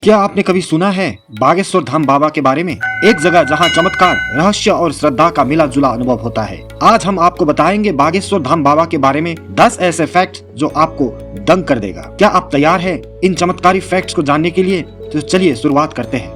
क्या आपने कभी सुना है बागेश्वर धाम बाबा के बारे में? एक जगह जहां चमत्कार, रहस्य और श्रद्धा का मिला जुला अनुभव होता है। आज हम आपको बताएंगे बागेश्वर धाम बाबा के बारे में 10 ऐसे फैक्ट्स जो आपको दंग कर देगा। क्या आप तैयार हैं इन चमत्कारी फैक्ट्स को जानने के लिए? तो चलिए शुरुआत करते हैं।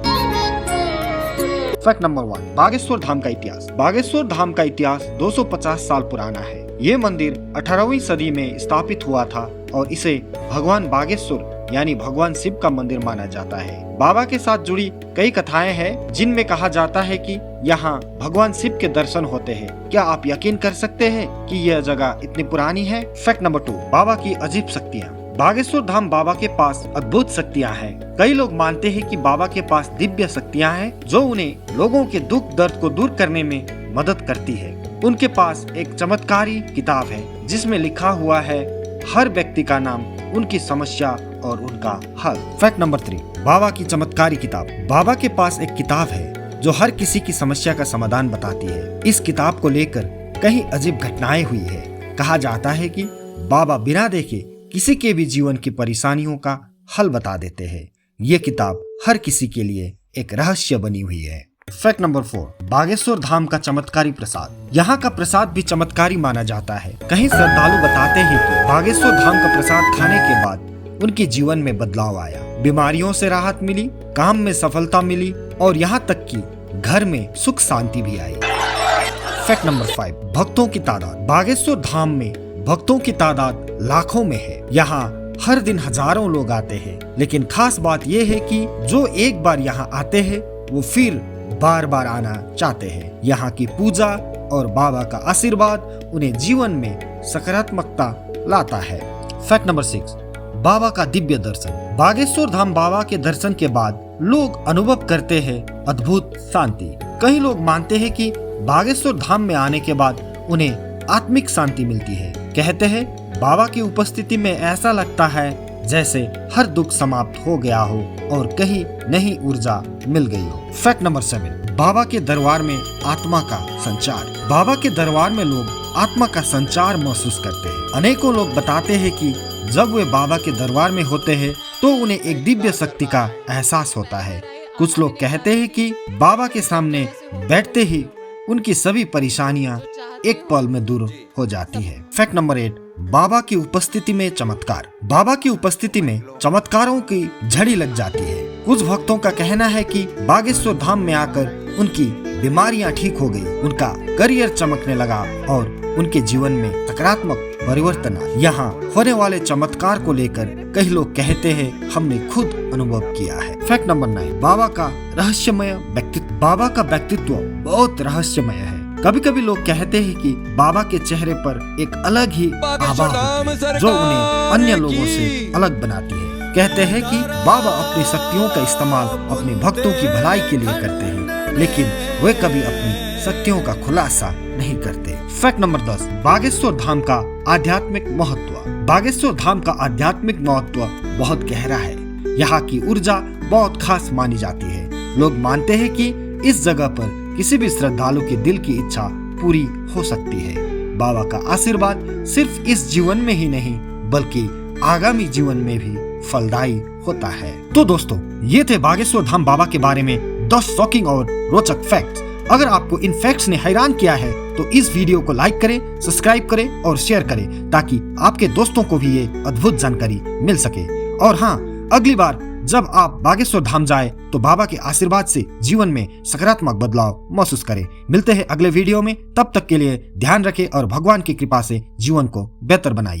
फैक्ट नंबर 1, बागेश्वर धाम का इतिहास। बागेश्वर धाम का इतिहास 250 साल पुराना है। ये मंदिर 18वीं सदी में स्थापित हुआ था और इसे भगवान बागेश्वर यानी भगवान शिव का मंदिर माना जाता है। बाबा के साथ जुड़ी कई कथाएं हैं जिनमें कहा जाता है कि यहाँ भगवान शिव के दर्शन होते हैं। क्या आप यकीन कर सकते हैं कि यह जगह इतनी पुरानी है? फैक्ट नंबर 2, बाबा की अजीब शक्तियाँ। बागेश्वर धाम बाबा के पास अद्भुत शक्तियाँ हैं। कई लोग मानते हैं कि बाबा के पास दिव्य शक्तियाँ हैं जो उन्हें लोगों के दुख दर्द को दूर करने में मदद करती है। उनके पास एक चमत्कारी किताब है जिसमें लिखा हुआ है हर व्यक्ति का नाम, उनकी समस्या और उनका हल। फैक्ट नंबर 3, बाबा की चमत्कारी किताब। बाबा के पास एक किताब है जो हर किसी की समस्या का समाधान बताती है। इस किताब को लेकर कई अजीब घटनाएं हुई है। कहा जाता है कि बाबा बिना देखे किसी के भी जीवन की परेशानियों का हल बता देते हैं। ये किताब हर किसी के लिए एक रहस्य बनी हुई है। फैक्ट नंबर 4, बागेश्वर धाम का चमत्कारी प्रसाद। यहाँ का प्रसाद भी चमत्कारी माना जाता है। कई श्रद्धालु बताते हैं कि बागेश्वर धाम का प्रसाद खाने के बाद उनके जीवन में बदलाव आया, बीमारियों से राहत मिली, काम में सफलता मिली और यहाँ तक कि घर में सुख शांति भी आई। फैक्ट नंबर 5, भक्तों की तादाद। बागेश्वर धाम में भक्तों की तादाद लाखों में है। यहाँ हर दिन हजारों लोग आते हैं, लेकिन खास बात यह है कि जो एक बार यहाँ आते हैं वो फिर बार बार आना चाहते हैं। यहाँ की पूजा और बाबा का आशीर्वाद उन्हें जीवन में सकारात्मकता लाता है। फैक्ट नंबर 6, बाबा का दिव्य दर्शन। बागेश्वर धाम बाबा के दर्शन के बाद लोग अनुभव करते हैं अद्भुत शांति। कई लोग मानते हैं कि बागेश्वर धाम में आने के बाद उन्हें आत्मिक शांति मिलती है। कहते हैं बाबा की उपस्थिति में ऐसा लगता है जैसे हर दुख समाप्त हो गया हो और कहीं नई ऊर्जा मिल गई हो। फैक्ट नंबर 7, बाबा के दरबार में आत्मा का संचार। बाबा के दरबार में लोग आत्मा का संचार महसूस करते हैं। अनेकों लोग बताते हैं कि जब वे बाबा के दरबार में होते हैं तो उन्हें एक दिव्य शक्ति का एहसास होता है। कुछ लोग कहते हैं कि बाबा के सामने बैठते ही उनकी सभी परेशानियां एक पल में दूर हो जाती है। फैक्ट नंबर 8, बाबा की उपस्थिति में चमत्कार। बाबा की उपस्थिति में चमत्कारों की झड़ी लग जाती है। कुछ भक्तों का कहना है कि बागेश्वर धाम में आकर उनकी बीमारियां ठीक हो गई, उनका करियर चमकने लगा और उनके जीवन में सकारात्मक परिवर्तन आया। यहाँ होने वाले चमत्कार को लेकर कई लोग कहते हैं हमने खुद अनुभव किया है। फैक्ट नंबर 9, बाबा का रहस्यमय व्यक्तित्व। बाबा का व्यक्तित्व बहुत रहस्यमय है। कभी कभी लोग कहते हैं कि बाबा के चेहरे पर एक अलग ही आभा होती है जो उन्हें अन्य लोगों से अलग बनाती है। कहते हैं कि बाबा अपनी शक्तियों का इस्तेमाल अपने भक्तों की भलाई के लिए करते हैं, लेकिन वे कभी अपनी शक्तियों का खुलासा नहीं करते। फैक्ट नंबर 10, बागेश्वर धाम का आध्यात्मिक महत्व। बागेश्वर धाम का आध्यात्मिक महत्व बहुत गहरा है। यहाँ की ऊर्जा बहुत खास मानी जाती है। लोग मानते हैं कि इस जगह पर किसी भी श्रद्धालु के दिल की इच्छा पूरी हो सकती है। बाबा का आशीर्वाद सिर्फ इस जीवन में ही नहीं बल्कि आगामी जीवन में भी फलदायी होता है। तो दोस्तों, ये थे बागेश्वर धाम बाबा के बारे में 10 शॉकिंग और रोचक फैक्ट्स। अगर आपको इन फैक्ट्स ने हैरान किया है तो इस वीडियो को लाइक करें, सब्सक्राइब करें और शेयर करें ताकि आपके दोस्तों को भी ये अद्भुत जानकारी मिल सके। और हाँ, अगली बार जब आप बागेश्वर धाम जाए तो बाबा के आशीर्वाद से जीवन में सकारात्मक बदलाव महसूस करें। मिलते हैं अगले वीडियो में, तब तक के लिए ध्यान रखें और भगवान की कृपा से जीवन को बेहतर बनाइए।